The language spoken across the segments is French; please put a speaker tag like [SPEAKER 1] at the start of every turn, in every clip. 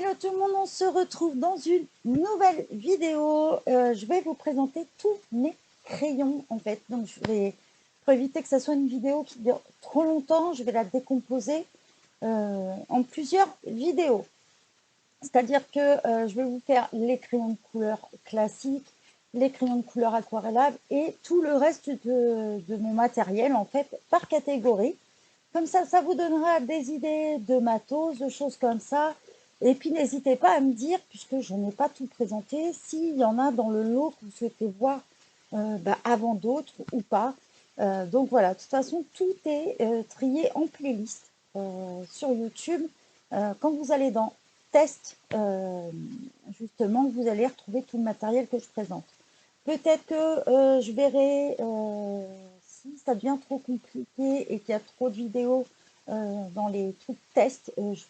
[SPEAKER 1] Hello tout le monde, on se retrouve dans une nouvelle vidéo. Je vais vous présenter tous mes crayons en fait. Donc pour éviter que ça soit une vidéo qui dure trop longtemps, je vais la décomposer en plusieurs vidéos. C'est-à-dire que je vais vous faire les crayons de couleur classiques, les crayons de couleur aquarellables et tout le reste de mon matériel en fait par catégorie. Comme ça vous donnera des idées de matos, de choses comme ça. Et puis n'hésitez pas à me dire, puisque je n'ai pas tout présenté, s'il y en a dans le lot que vous souhaitez voir avant d'autres ou pas. Donc voilà, de toute façon, tout est trié en playlist sur YouTube. Quand vous allez dans Test, justement, vous allez retrouver tout le matériel que je présente. Peut-être que je verrai si ça devient trop compliqué et qu'il y a trop de vidéos dans les trucs tests, je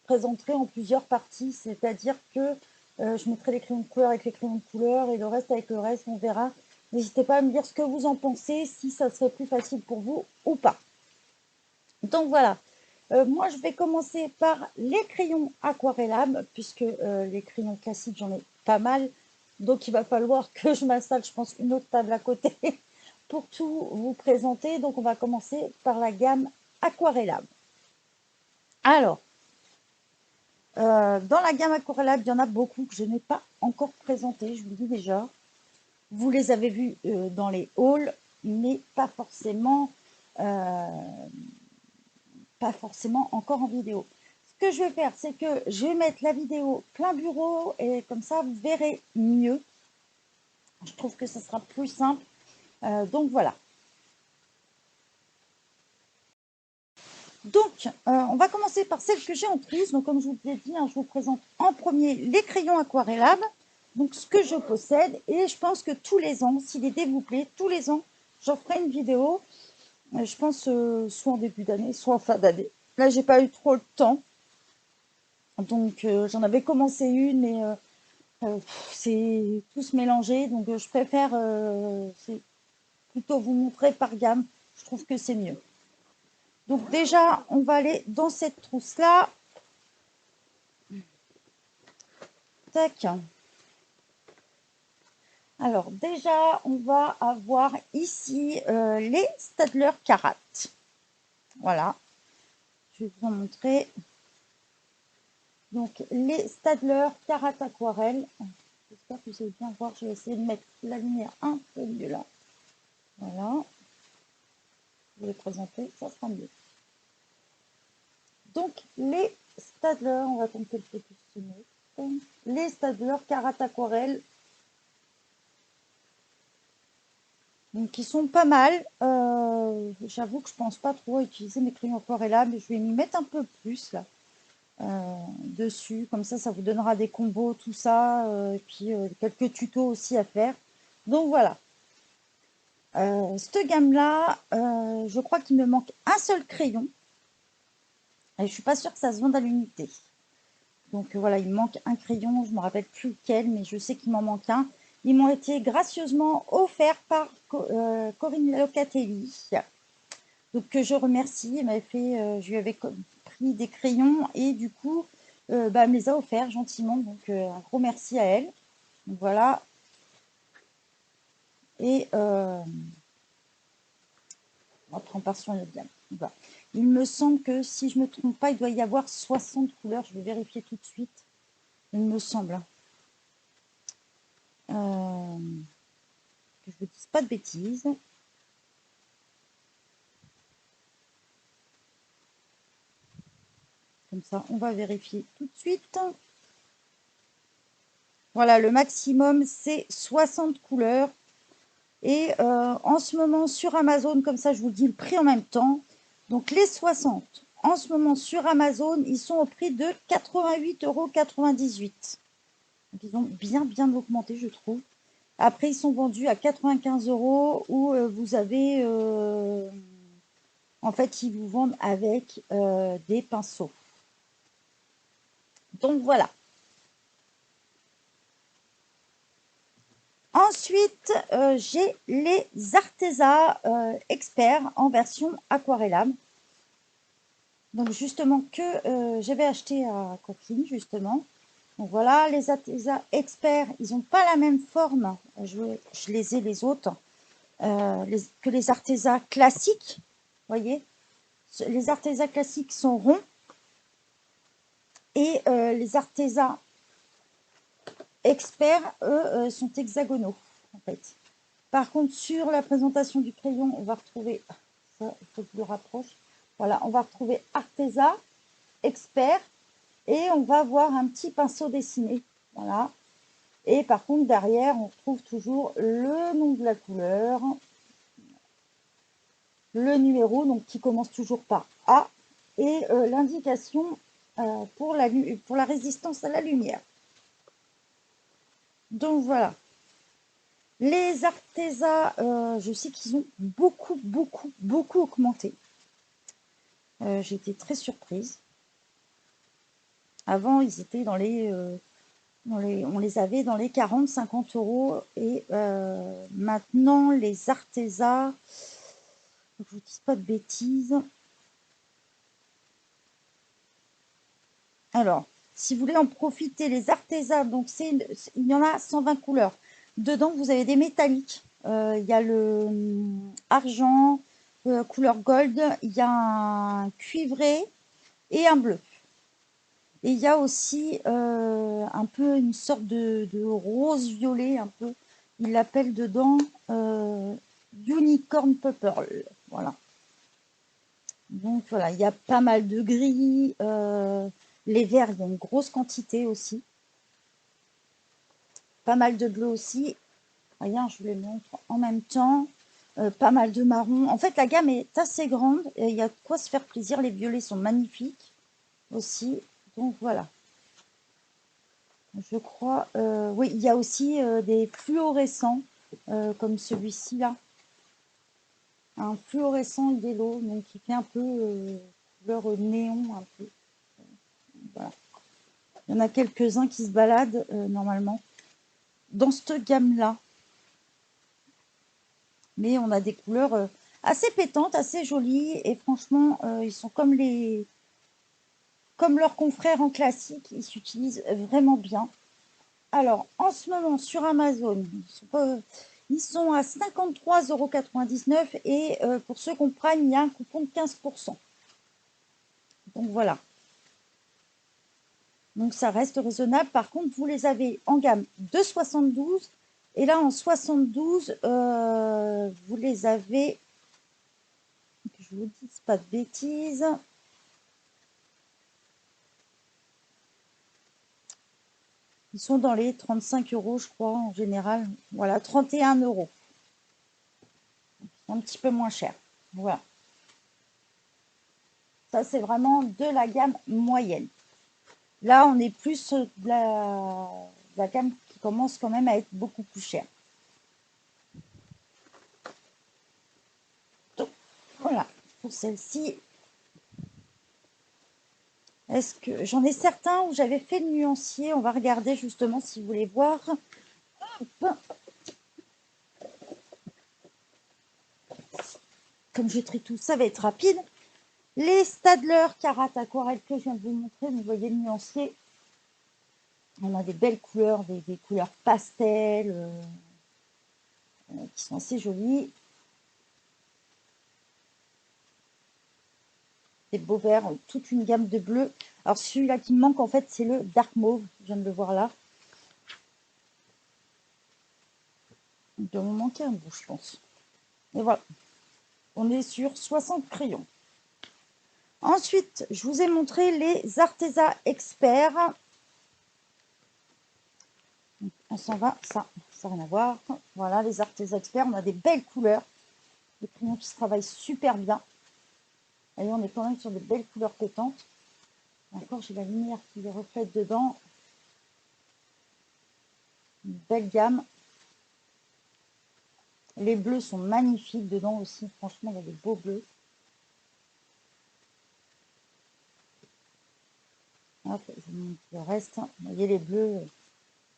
[SPEAKER 1] présenterai en plusieurs parties, c'est-à-dire que je mettrai les crayons de couleur avec les crayons de couleur et le reste avec le reste, on verra. N'hésitez pas à me dire ce que vous en pensez, si ça serait plus facile pour vous ou pas. Donc voilà, moi je vais commencer par les crayons aquarellables, puisque les crayons classiques j'en ai pas mal, donc il va falloir que je m'installe, je pense, une autre table à côté pour tout vous présenter. Donc on va commencer par la gamme aquarellable. Alors, dans la gamme aquarellable, il y en a beaucoup que je n'ai pas encore présenté, je vous le dis déjà. Vous les avez vus dans les hauls, mais pas forcément encore en vidéo. Ce que je vais faire, c'est que je vais mettre la vidéo plein bureau et comme ça, vous verrez mieux. Je trouve que ce sera plus simple. Donc voilà. Donc, on va commencer par celle que j'ai en prise. Donc, comme je vous l'ai dit, je vous présente en premier les crayons aquarellables. Donc, ce que je possède. Et je pense que tous les ans, si l'idée vous plaît, tous les ans, j'en ferai une vidéo. Je pense soit en début d'année, soit en fin d'année. Là, j'ai pas eu trop le temps. Donc, j'en avais commencé une, mais c'est tous mélangé. Donc, je préfère plutôt vous montrer par gamme. Je trouve que c'est mieux. Donc déjà, on va aller dans cette trousse-là. Tac. Alors déjà, on va avoir ici les Staedtler Karat. Voilà. Je vais vous en montrer. Donc les Staedtler Karat Aquarelle. J'espère que vous allez bien voir. Je vais essayer de mettre la lumière un peu mieux là. Voilà. Je vais les présenter, ça sera mieux. Donc les Staedtler, on va tenter le focus. Les Staedtler Karat Aquarelle. Donc, qui sont pas mal. J'avoue que je pense pas trop utiliser mes crayons aquarellables, mais je vais m'y mettre un peu plus là dessus. Comme ça vous donnera des combos, tout ça. Et puis quelques tutos aussi à faire. Donc voilà. Cette gamme-là, je crois qu'il me manque un seul crayon. Et je suis pas sûre que ça se vende à l'unité. Donc voilà, il me manque un crayon. Je me rappelle plus lequel, mais je sais qu'il m'en manque un. Ils m'ont été gracieusement offerts par Corinne Locatelli. Donc que je remercie. Elle m'avait fait, je lui avais pris des crayons et du coup, elle me les a offerts gentiment. Donc un gros merci à elle. Donc voilà. Et après on part sur une gamme. Voilà. Il me semble que si je ne me trompe pas, il doit y avoir 60 couleurs. Je vais vérifier tout de suite. Il me semble. Que je ne dise pas de bêtises. Comme ça, on va vérifier tout de suite. Voilà, le maximum, c'est 60 couleurs. Et en ce moment, sur Amazon, comme ça, je vous dis le prix en même temps. Donc, les 60, en ce moment, sur Amazon, ils sont au prix de 88,98 €. Donc, ils ont bien augmenté, je trouve. Après, ils sont vendus à 95 € où vous avez... en fait, ils vous vendent avec des pinceaux. Donc, voilà. Ensuite, j'ai les Arteza Experts en version aquarellable. Donc justement que j'avais acheté à Coquine, justement. Donc voilà, les Arteza experts, ils n'ont pas la même forme. Je les ai les autres que les Arteza classiques. Voyez, les Arteza classiques sont ronds et les Arteza experts, eux, sont hexagonaux en fait. Par contre, sur la présentation du crayon, on va retrouver ça, il faut que je le rapproche. Voilà, on va retrouver Arteza expert et on va voir un petit pinceau dessiné. Voilà. Et par contre, derrière, on retrouve toujours le nom de la couleur, le numéro, donc qui commence toujours par A, et l'indication pour la résistance à la lumière. Donc voilà. Les Arteza, je sais qu'ils ont beaucoup augmenté. J'ai été très surprise. Avant, ils étaient dans on les avait dans les 40-50 euros. Et maintenant, les Arteza, je vous dis pas de bêtises. Alors, si vous voulez en profiter, les Arteza, donc il y en a 120 couleurs. Dedans, vous avez des métalliques. Il y a le argent, couleur gold, il y a un cuivré et un bleu. Et il y a aussi un peu une sorte de rose violet, un peu. Il l'appelle dedans Unicorn Purple. Voilà. Donc voilà, il y a pas mal de gris. Les verts, il y a une grosse quantité aussi. Pas mal de bleu aussi. Regarde, je vous les montre en même temps. Pas mal de marron. En fait, la gamme est assez grande et il y a de quoi se faire plaisir. Les violets sont magnifiques aussi. Donc voilà. Je crois. Oui, il y a aussi des fluorescents comme celui-ci là. Un fluorescent idélo, donc qui fait un peu couleur néon un peu. Voilà. Il y en a quelques-uns qui se baladent normalement dans cette gamme-là. Mais on a des couleurs assez pétantes, assez jolies. Et franchement, ils sont comme leurs confrères en classique. Ils s'utilisent vraiment bien. Alors, en ce moment, sur Amazon, ils sont à 53,99 € et pour ceux qu'on prenne, il y a un coupon de 15%. Donc voilà. Donc ça reste raisonnable. Par contre, vous les avez en gamme de 72. Et là, en 72, vous les avez, que je vous dise pas de bêtises, ils sont dans les 35 € je crois, en général. Voilà, 31 €. Un petit peu moins cher. Voilà. Ça, c'est vraiment de la gamme moyenne. Là, on est plus de la gamme qui commence quand même à être beaucoup plus chère. Donc, voilà, pour celle-ci. Est-ce que j'en ai certains où j'avais fait le nuancier? On va regarder justement si vous voulez voir. Hop. Comme je trie tout, ça va être rapide. Les Stadler Carat Aquarelle que je viens de vous montrer, vous voyez le nuancier. On a des belles couleurs, des couleurs pastel qui sont assez jolies. Des beaux verts, toute une gamme de bleus. Alors celui-là qui me manque en fait, c'est le Dark Mauve. Je viens de le voir là. Il doit me manquer un bout, je pense. Et voilà. On est sur 60 crayons. Ensuite, je vous ai montré les Arteza Experts. On s'en va, ça n'a rien à voir. Voilà, les Arteza Experts, on a des belles couleurs. Des crayons qui se travaillent super bien. Et on est quand même sur de belles couleurs pétantes. Encore, j'ai la lumière qui les reflète dedans. Une belle gamme. Les bleus sont magnifiques dedans aussi. Franchement, il y a des beaux bleus. Hop, je vous montre le reste. Vous voyez les bleus,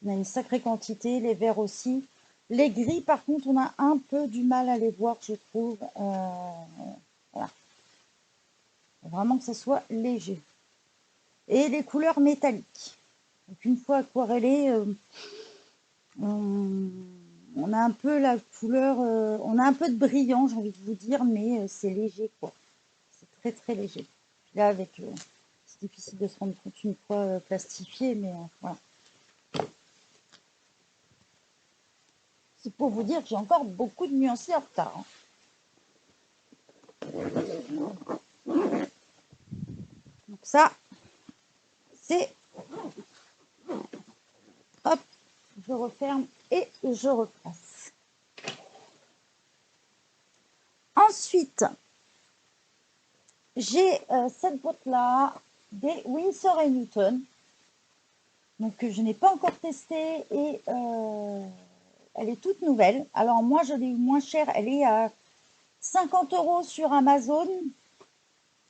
[SPEAKER 1] on a une sacrée quantité. Les verts aussi. Les gris, par contre, on a un peu du mal à les voir, je trouve. Voilà. Vraiment que ça soit léger. Et les couleurs métalliques. Donc une fois aquarellé, on a un peu la couleur, on a un peu de brillant, j'ai envie de vous dire, mais c'est léger, quoi. C'est très très léger. Puis là, avec, c'est difficile de se rendre compte une fois plastifié, mais voilà. C'est pour vous dire que j'ai encore beaucoup de nuanciers en retard. Donc ça, c'est... Hop, je referme et je repasse. Ensuite, j'ai cette boîte-là des Winsor & Newton. Donc, que je n'ai pas encore testée et elle est toute nouvelle. Alors, moi, je l'ai eu moins cher. Elle est à 50 € sur Amazon.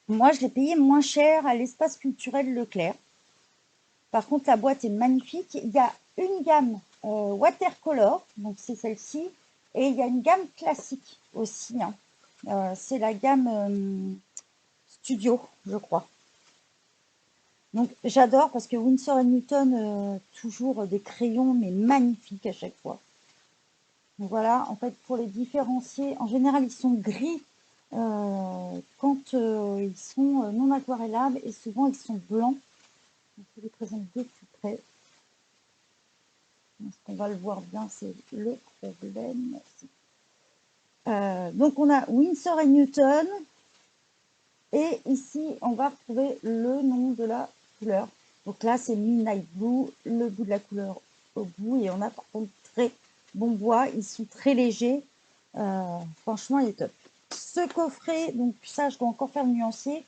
[SPEAKER 1] Moi, je l'ai payé moins cher à l'espace culturel Leclerc. Par contre, la boîte est magnifique. Il y a une gamme watercolor, donc c'est celle-ci, et il y a une gamme classique aussi. Hein. C'est la gamme Studio, je crois. Donc j'adore parce que Winsor & Newton, toujours des crayons, mais magnifiques à chaque fois. Donc voilà, en fait, pour les différencier, en général, ils sont gris quand ils sont non aquarellables et souvent ils sont blancs. Donc, je les présente de plus près. Est-ce qu'on va le voir bien? C'est le problème. Donc on a Winsor & Newton et ici on va retrouver le nom de la couleur. Donc là c'est Midnight Blue, le bout de la couleur au bout, et on a par contre très bon bois, ils sont très légers. Franchement il est top. Ce coffret, donc ça je dois encore faire le nuancier.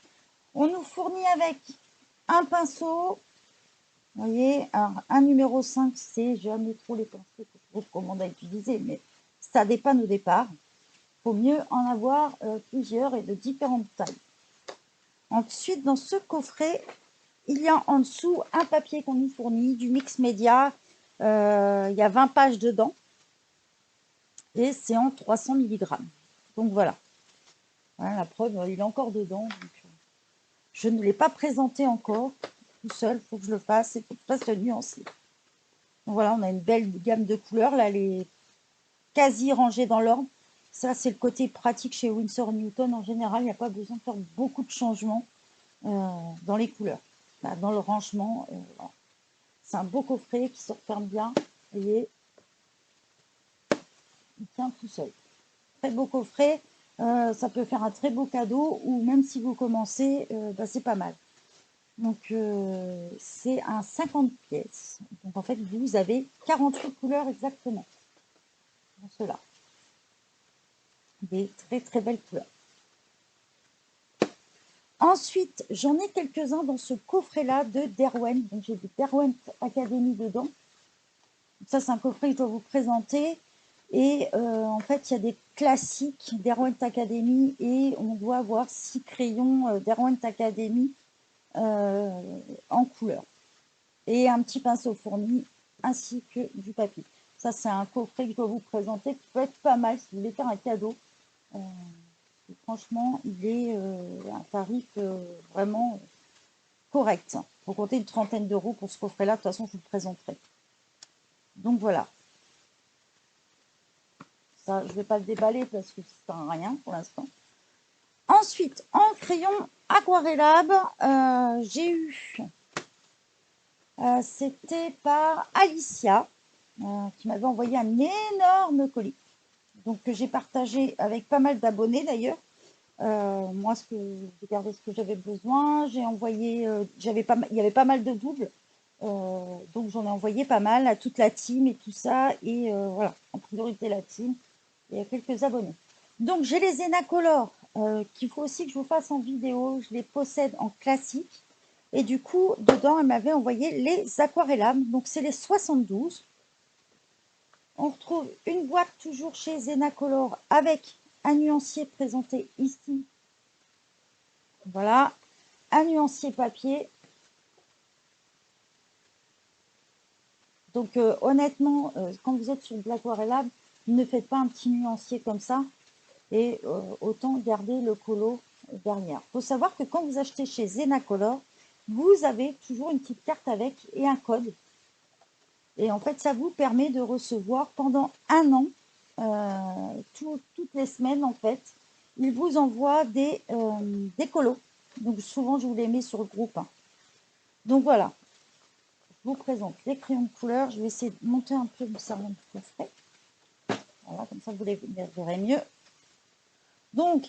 [SPEAKER 1] On nous fournit avec un pinceau. Vous voyez, alors, un numéro 5, c'est jamais trop les pinceaux que je vous recommande à utiliser, mais ça dépanne au départ. Il faut mieux en avoir plusieurs et de différentes tailles. Ensuite, dans ce coffret, il y a en dessous un papier qu'on nous fournit, du mix média. Il y a 20 pages dedans et c'est en 300 mg. Donc voilà. Voilà la preuve, il est encore dedans. Donc, je ne l'ai pas présenté encore tout seul, il faut que je le fasse et que je fasse le nuancier. Donc voilà, on a une belle gamme de couleurs. Là, elle est quasi rangée dans l'ordre. Ça, c'est le côté pratique chez Winsor & Newton. En général, il n'y a pas besoin de faire beaucoup de changements dans les couleurs. Là, dans le rangement, voilà. C'est un beau coffret qui se referme bien. Vous voyez, il tient tout seul. Très beau coffret. Ça peut faire un très beau cadeau, ou même si vous commencez, c'est pas mal. Donc, c'est un 50 pièces. Donc, en fait, vous avez 48 couleurs exactement dans cela. Des très, très belles couleurs. Ensuite, j'en ai quelques-uns dans ce coffret-là de Derwent. Donc, j'ai des Derwent Academy dedans. Ça, c'est un coffret que je dois vous présenter. Et en fait, il y a des classiques Derwent Academy et on doit avoir 6 crayons Derwent Academy en couleur. Et un petit pinceau fourni ainsi que du papier. Ça, c'est un coffret que je dois vous présenter qui peut être pas mal si vous voulez faire un cadeau. Franchement, il est un tarif vraiment correct. Il faut compter une trentaine d'euros pour ce coffret-là. De toute façon, je vous le présenterai. Donc voilà. Ça, je ne vais pas le déballer parce que ça ne sert à rien pour l'instant. Ensuite, en crayon aquarellable, j'ai eu, c'était par Alicia, qui m'avait envoyé un énorme colis. Donc, que j'ai partagé avec pas mal d'abonnés d'ailleurs. Moi, j'ai gardé ce que j'avais besoin. J'ai envoyé, il y avait pas mal de doubles. Donc, j'en ai envoyé pas mal à toute la team et tout ça. Et voilà, en priorité la team. Il y a quelques abonnés. Donc, j'ai les Enacolor qu'il faut aussi que je vous fasse en vidéo. Je les possède en classique. Et du coup, dedans, elle m'avait envoyé les aquarellables. Donc, c'est les 72. On retrouve une boîte toujours chez Zenacolor avec un nuancier présenté ici. Voilà, un nuancier papier. Donc honnêtement, quand vous êtes sur de l'aquarellable, ne faites pas un petit nuancier comme ça et autant garder le colo derrière. Il faut savoir que quand vous achetez chez Zenacolor, vous avez toujours une petite carte avec et un code. Et en fait, ça vous permet de recevoir pendant un an, toutes les semaines, en fait, il vous envoie des colos. Donc souvent, je vous les mets sur le groupe, hein. Donc voilà, je vous présente les crayons de couleur. Je vais essayer de monter un peu le serment de coffret. Voilà, comme ça, vous les verrez mieux. Donc,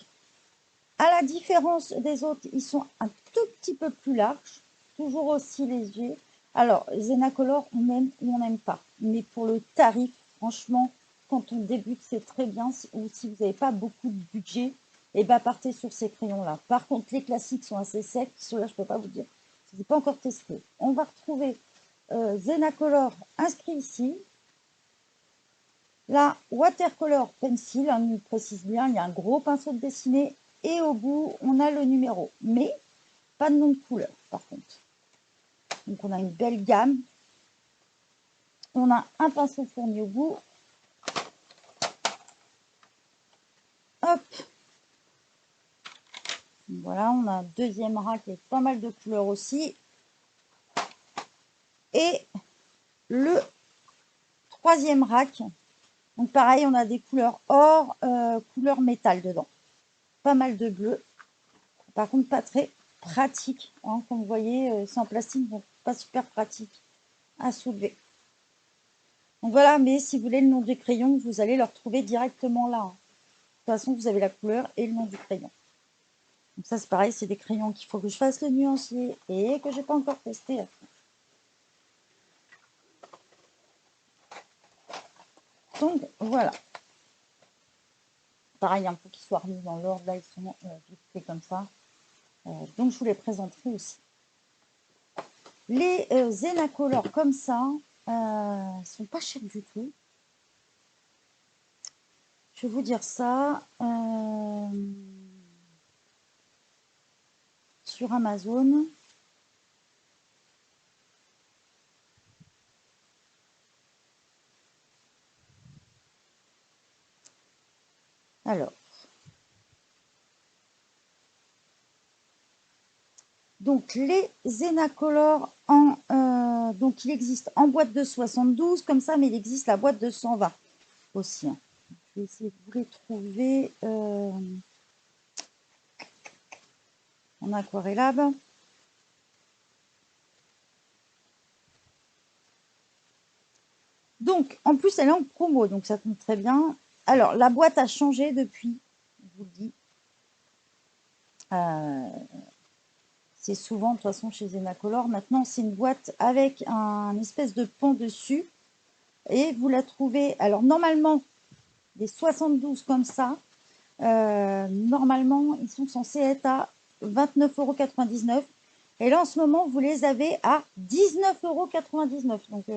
[SPEAKER 1] à la différence des autres, ils sont un tout petit peu plus larges, toujours aussi légers. Alors, Zenacolor, on aime ou on n'aime pas. Mais pour le tarif, franchement, quand on débute, c'est très bien. Ou si vous n'avez pas beaucoup de budget, et ben partez sur ces crayons-là. Par contre, les classiques sont assez secs. Ceux-là, je ne peux pas vous dire. Je ne les ai pas encore testés. On va retrouver Zenacolor inscrit ici. La Watercolor Pencil, hein, il précise bien, il y a un gros pinceau de dessiné et au bout, on a le numéro. Mais pas de nom de couleur, par contre. Donc, on a une belle gamme. On a un pinceau fourni au bout. Hop. Voilà, on a un deuxième rack avec pas mal de couleurs aussi. Et le troisième rack. Donc, pareil, on a des couleurs or, couleur métal dedans. Pas mal de bleu. Par contre, pas très pratique, hein. Comme vous voyez, c'est en plastique, donc pas super pratique à soulever. Donc voilà, mais si vous voulez le nom du crayon, vous allez le retrouver directement là, hein. De toute façon, vous avez la couleur et le nom du crayon. Donc ça, c'est pareil, c'est des crayons qu'il faut que je fasse le nuancier et que je n'ai pas encore testé. Donc voilà. Pareil, il faut qu'ils soient remis dans l'ordre. Là, ils sont vite faits comme ça. Donc je vous les présenterai aussi. Les Zenacolor comme ça, ils sont pas chers du tout. Je vais vous dire ça. Sur Amazon. Alors. Donc les Zenacolor donc il existe en boîte de 72 comme ça, mais il existe la boîte de 120 aussi, hein. Je vais essayer de vous les trouver en aquarellable. Donc en plus elle est en promo, donc ça tombe très bien. Alors la boîte a changé depuis, je vous le dis. C'est souvent de toute façon chez Zenacolor. Maintenant c'est une boîte avec un espèce de pont dessus. Et vous la trouvez, alors normalement, des 72 comme ça, normalement, ils sont censés être à 29,99 €. Et là, en ce moment, vous les avez à 19,99 €. Donc, si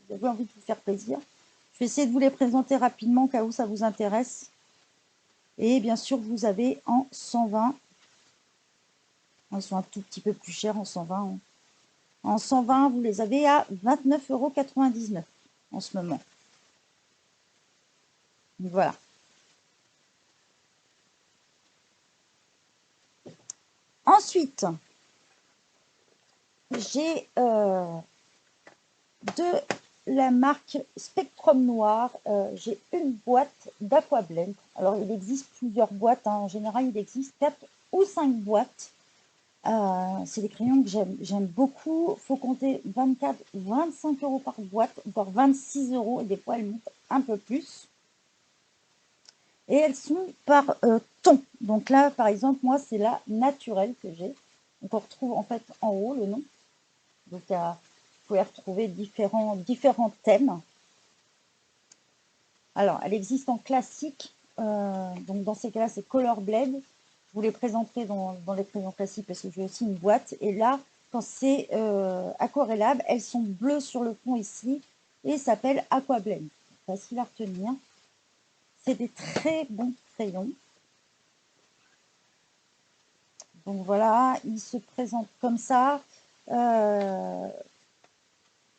[SPEAKER 1] vous avez envie de vous faire plaisir, je vais essayer de vous les présenter rapidement, au cas où ça vous intéresse. Et bien sûr, vous avez en 120. Ils sont un tout petit peu plus chers en 120, hein. En 120, vous les avez à 29,99 € en ce moment. Donc, voilà. Ensuite, j'ai de la marque Spectrum Noir, j'ai une boîte d'Aquablend. Alors, il existe plusieurs boîtes, hein. En général, il existe 4 ou 5 boîtes. C'est des crayons que j'aime beaucoup. Il faut compter 24, 25 € par boîte, voire 26 € et des fois, elles montent un peu plus. Et elles sont par ton. Donc là, par exemple, moi, c'est la naturelle que j'ai. Donc, on retrouve en fait en haut le nom. Donc, vous pouvez retrouver différents thèmes. Alors, elle existe en classique. Donc, dans ces cas-là, c'est Color Blade. Je vous les présenterai dans les crayons classiques parce que j'ai aussi une boîte. Et là, quand c'est aquarellable, elles sont bleues sur le fond ici et s'appellent Aquablend. Facile à retenir. C'est des très bons crayons. Donc voilà, ils se présentent comme ça. Il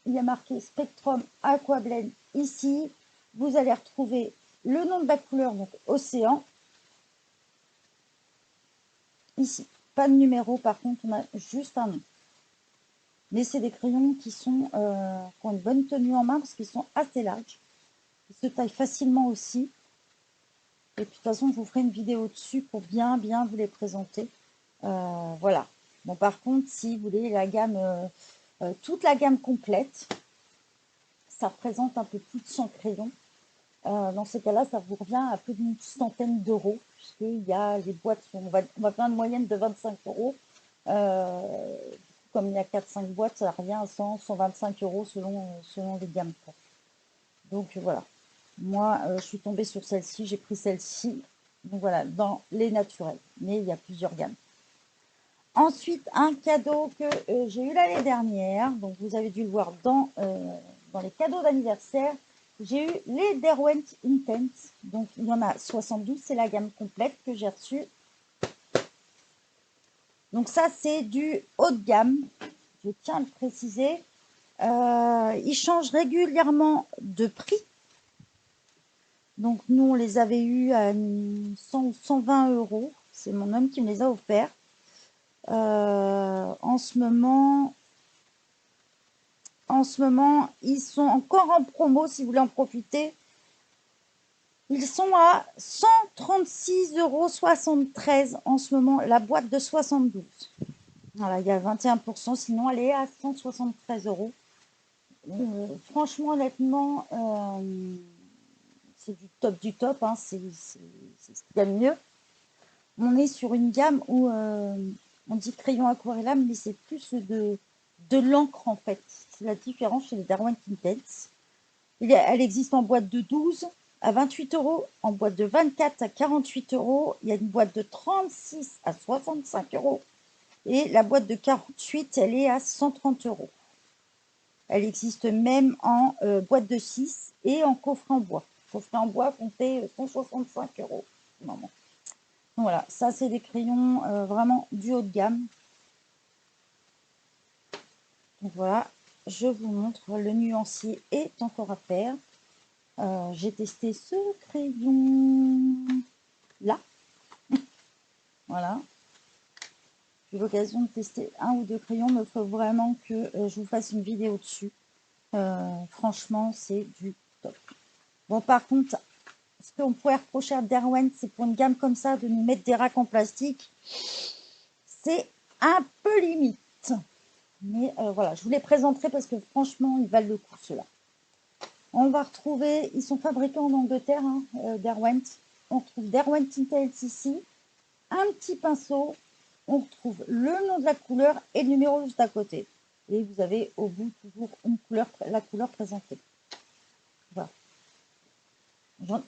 [SPEAKER 1] y a marqué Spectrum Aquablend ici. Vous allez retrouver le nom de la couleur, donc Océan. Ici, pas de numéro, par contre, on a juste un nom. Mais c'est des crayons qui sont qui ont une bonne tenue en main parce qu'ils sont assez larges. Ils se taillent facilement aussi. Et puis de toute façon, je vous ferai une vidéo dessus pour bien vous les présenter. Voilà. Bon, par contre, si vous voulez la gamme, toute la gamme complète, ça représente un peu plus de 100 crayons. Dans ces cas-là, ça vous revient à plus d'une centaine d'euros, puisqu'il y a les boîtes, on va faire une moyenne de 25 euros. Comme il y a 4-5 boîtes, ça revient à 100-125 euros selon les gammes. Donc voilà. Moi, je suis tombée sur celle-ci, j'ai pris celle-ci. Donc voilà, dans les naturels. Mais il y a plusieurs gammes. Ensuite, un cadeau que j'ai eu l'année dernière. Donc vous avez dû le voir dans les cadeaux d'anniversaire. J'ai eu les Derwent Intense. Donc il y en a 72, c'est la gamme complète que j'ai reçue. Donc ça, c'est du haut de gamme. Je tiens à le préciser. Ils changent régulièrement de prix. Donc nous, on les avait eus à 100 ou 120 euros. C'est mon homme qui me les a offerts. En ce moment, ils sont encore en promo si vous voulez en profiter. Ils sont à 136,73 € en ce moment, la boîte de 72. Voilà, il y a 21%, sinon elle est à 173 €. Franchement, honnêtement, c'est du top, hein, c'est ce qu'il y a de mieux. On est sur une gamme où on dit crayon aquarellable, mais c'est plus de l'encre en fait. C'est la différence chez les Derwent Intense. Elle existe en boîte de 12 à 28 €, en boîte de 24 à 48 €. Il y a une boîte de 36 à 65 € et la boîte de 48, elle est à 130 €. Elle existe même en boîte de 6 et en coffret en bois. Coffret en bois comptait 165 €. Donc voilà, ça c'est des crayons vraiment du haut de gamme. Donc voilà, je vous montre, le nuancier est encore à faire. J'ai testé ce crayon là. Voilà. J'ai eu l'occasion de tester un ou deux crayons, mais il faut vraiment que je vous fasse une vidéo dessus. Franchement, c'est du top. Bon, par contre, ce qu'on pourrait reprocher à Derwent, c'est pour une gamme comme ça, de nous mettre des racks en plastique. C'est un peu limite. Mais voilà, je vous les présenterai parce que franchement, ils valent le coup, ceux-là. On va retrouver, ils sont fabriqués en Angleterre, hein, Derwent. On retrouve Derwent Intense ici. Un petit pinceau. On retrouve le nom de la couleur et le numéro juste à côté. Et vous avez au bout toujours la couleur présentée. Voilà.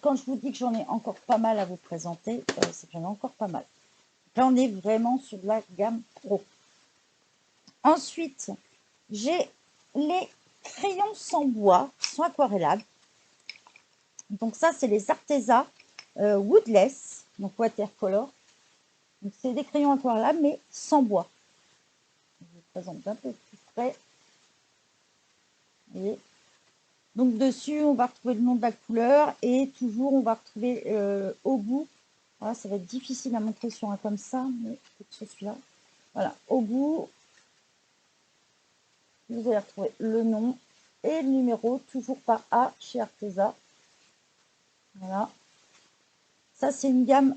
[SPEAKER 1] Quand je vous dis que j'en ai encore pas mal à vous présenter, c'est que j'en ai encore pas mal. Là, on est vraiment sur la gamme pro. Ensuite, j'ai les crayons sans bois qui sont aquarellables. Donc ça, c'est les Arteza Woodless, donc watercolor. Donc c'est des crayons aquarellables, mais sans bois. Je vous présente un peu plus près. Et donc dessus, on va retrouver le nom de la couleur et toujours, on va retrouver au bout. Voilà, ça va être difficile à montrer sur un comme ça, mais peut-être sur celui-là. Voilà, au bout, vous allez retrouver le nom et le numéro, toujours par A chez Arteza. Voilà. Ça, c'est une gamme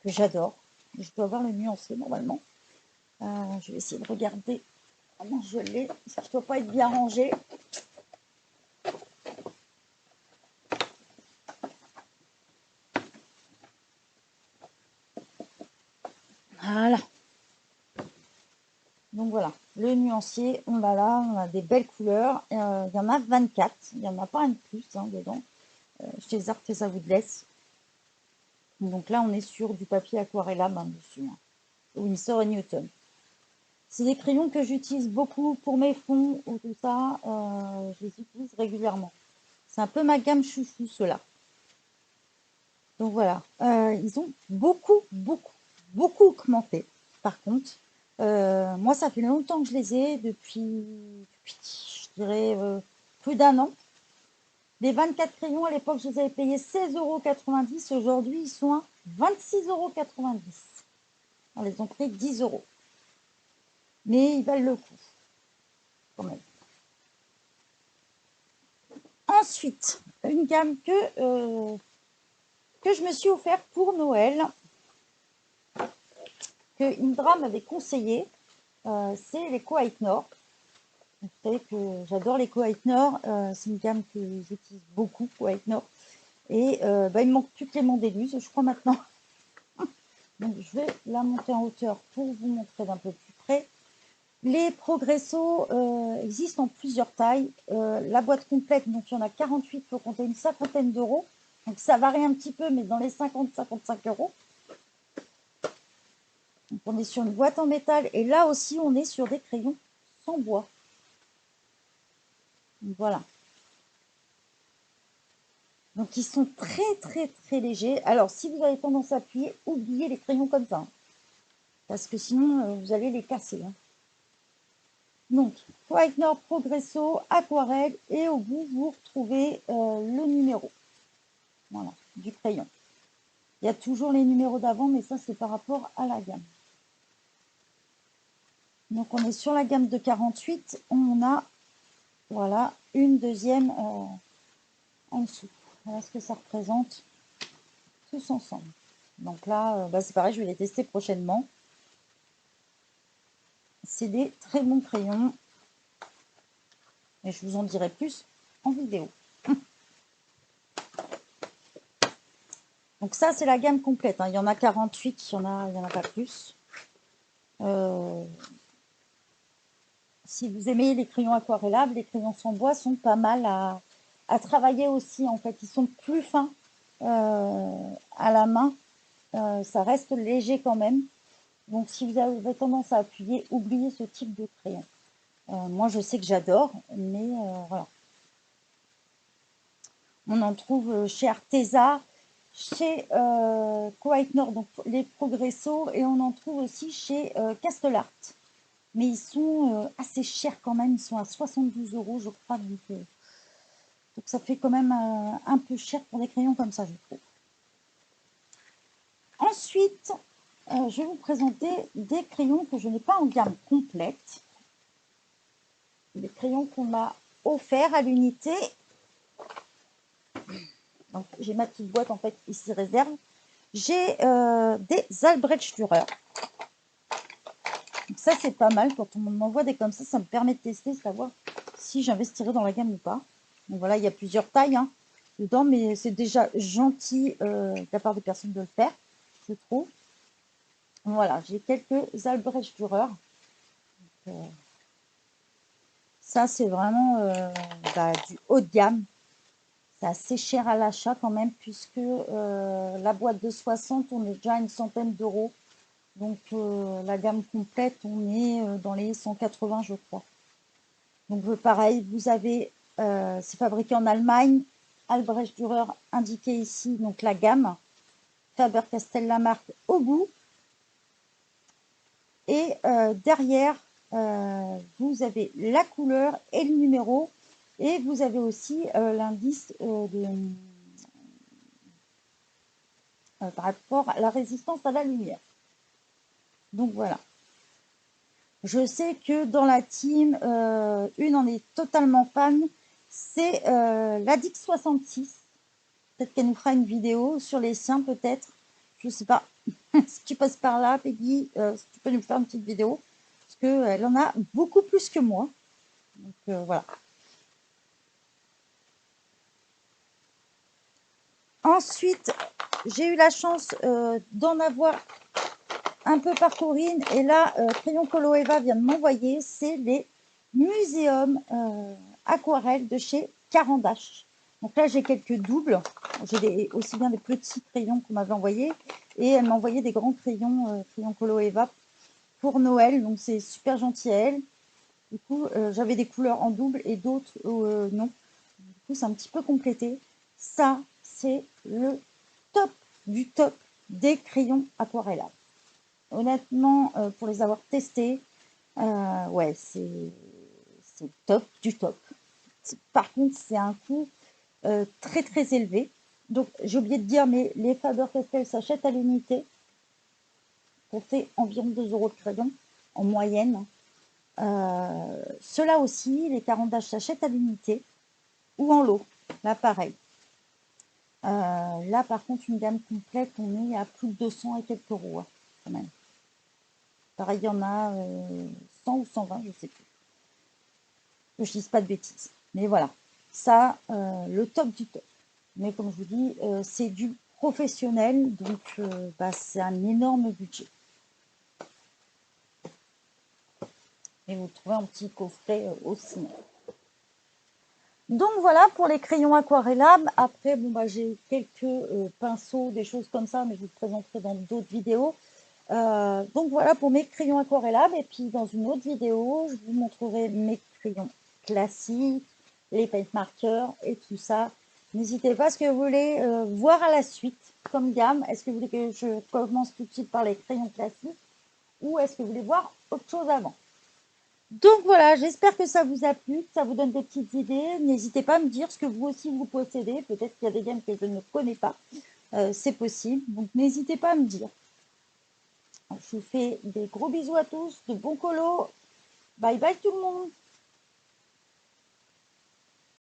[SPEAKER 1] que j'adore. Je dois avoir le nuancier normalement. Je vais essayer de regarder comment je l'ai. Ça ne doit pas être bien rangé. Voilà. Donc voilà, le nuancier, on l'a là, on a des belles couleurs. Il y en a 24, il n'y en a pas un de plus hein, dedans. Chez les Arteza Woodless. Donc là, on est sur du papier aquarellable dessus. Hein. Winsor et Newton. C'est des crayons que j'utilise beaucoup pour mes fonds ou tout ça. Je les utilise régulièrement. C'est un peu ma gamme chouchou, ceux-là. Donc voilà. Ils ont beaucoup augmenté. Par contre, moi, ça fait longtemps que je les ai, depuis je dirais, plus d'1 an. Les 24 crayons, à l'époque, je les avais payés 16,90 €. Aujourd'hui, ils sont à 26,90 €. On les ont pris 10 €. mais ils valent le coup quand même. Ensuite, une gamme que je me suis offert pour Noël, que Indra m'avait conseillé, c'est les Kohinoor. Vous savez que j'adore les Kohinoor, c'est une gamme que j'utilise beaucoup, Kohinoor. Et il me manque plus que les Mondeluz, je crois maintenant. Donc je vais la monter en hauteur pour vous montrer d'un peu plus près. Les Progresso existent en plusieurs tailles. La boîte complète, donc il y en a 48 pour compter une cinquantaine d'euros. Donc ça varie un petit peu, mais dans les 50-55 euros. Donc on est sur une boîte en métal et là aussi on est sur des crayons sans bois. Donc, voilà. Donc ils sont très légers. Alors si vous avez tendance à appuyer, oubliez les crayons comme ça. Parce que sinon vous allez les casser. Donc, Kohinoor Progresso, aquarelle, et au bout, vous retrouvez le numéro. Voilà, du crayon. Il y a toujours les numéros d'avant, mais ça, c'est par rapport à la gamme. Donc, on est sur la gamme de 48. On a, voilà, une deuxième en dessous. Voilà ce que ça représente tous ensemble. Donc là, c'est pareil, je vais les tester prochainement. C'est des très bons crayons. Et je vous en dirai plus en vidéo. Donc ça, c'est la gamme complète. Il y en a 48, il y en a pas plus. Si vous aimez les crayons aquarellables, les crayons sans bois sont pas mal à travailler aussi. En fait, ils sont plus fins à la main. Ça reste léger quand même. Donc, si vous avez tendance à appuyer, oubliez ce type de crayon. Moi, je sais que j'adore, mais voilà. On en trouve chez Arteza, chez Kohinoor, donc les Progresso, et on en trouve aussi chez Castellart. Mais ils sont assez chers quand même, ils sont à 72 euros, je crois. Donc ça fait quand même un peu cher pour des crayons comme ça, je trouve. Ensuite, je vais vous présenter des crayons que je n'ai pas en gamme complète. Des crayons qu'on m'a offerts à l'unité. Donc j'ai ma petite boîte en fait ici réserve. J'ai des Albrecht Dürer. Donc ça c'est pas mal, quand on m'envoie des comme ça me permet de tester, savoir si j'investirai dans la gamme ou pas. Donc voilà, il y a plusieurs tailles dedans, mais c'est déjà gentil de la part des personnes de le faire, je trouve. Voilà, j'ai quelques Albrecht Dürer. Ça c'est vraiment du haut de gamme. C'est assez cher à l'achat quand même, puisque la boîte de 60, on est déjà à une centaine d'euros. Donc la gamme complète, on est dans les 180, je crois. Donc pareil, vous avez, c'est fabriqué en Allemagne, Albrecht Dürer indiqué ici, donc la gamme, Faber-Castell la marque au bout. Et derrière, vous avez la couleur et le numéro. Et vous avez aussi l'indice par rapport à la résistance à la lumière. Donc voilà. Je sais que dans la team, une en est totalement fan, c'est la Dix 66. Peut-être qu'elle nous fera une vidéo sur les siens, peut-être. Je ne sais pas. Si tu passes par là, Peggy, si tu peux nous faire une petite vidéo. Parce qu'elle en a beaucoup plus que moi. Donc voilà. Ensuite, j'ai eu la chance d'en avoir un peu par Corinne. Et là, Crayon Colo Eva vient de m'envoyer, c'est les Muséum aquarelles de chez Caran d'Ache. Donc là, j'ai quelques doubles. J'ai aussi bien des petits crayons qu'on m'avait envoyés. Et elle m'a envoyé des grands crayons, Crayon Colo Eva, pour Noël. Donc c'est super gentil à elle. Du coup, j'avais des couleurs en double et d'autres non. Du coup, c'est un petit peu complété. Ça, c'est le top du top des crayons aquarellables. Honnêtement, pour les avoir testés, ouais, c'est top du top. Par contre, c'est un coût très élevé. Donc, j'ai oublié de dire, mais les Faber-Castell s'achètent à l'unité. On fait environ 2 € de crayon en moyenne. Ceux-là aussi, les carandages s'achètent à l'unité ou en lot. Là, pareil. Là, par contre, une gamme complète, on est à plus de 200 et quelques euros, hein, quand même. Pareil, il y en a 100 ou 120, je sais plus. Que je dise pas de bêtises. Mais voilà, ça, le top du top. Mais comme je vous dis, c'est du professionnel, donc bah, c'est un énorme budget. Et vous trouvez un petit coffret aussi. Donc voilà pour les crayons aquarellables. Après, bon, bah, j'ai quelques pinceaux, des choses comme ça, mais je vous le présenterai dans d'autres vidéos. Donc voilà pour mes crayons aquarellables. Et puis dans une autre vidéo, je vous montrerai mes crayons classiques, les paint markers et tout ça. N'hésitez pas, ce que vous voulez voir à la suite comme gamme. Est-ce que vous voulez que je commence tout de suite par les crayons classiques ou est-ce que vous voulez voir autre chose avant? Donc voilà, j'espère que ça vous a plu, que ça vous donne des petites idées. N'hésitez pas à me dire ce que vous aussi vous possédez. Peut-être qu'il y a des gammes que je ne connais pas. C'est possible. Donc n'hésitez pas à me dire. Je vous fais des gros bisous à tous, de bons colos. Bye bye tout le monde.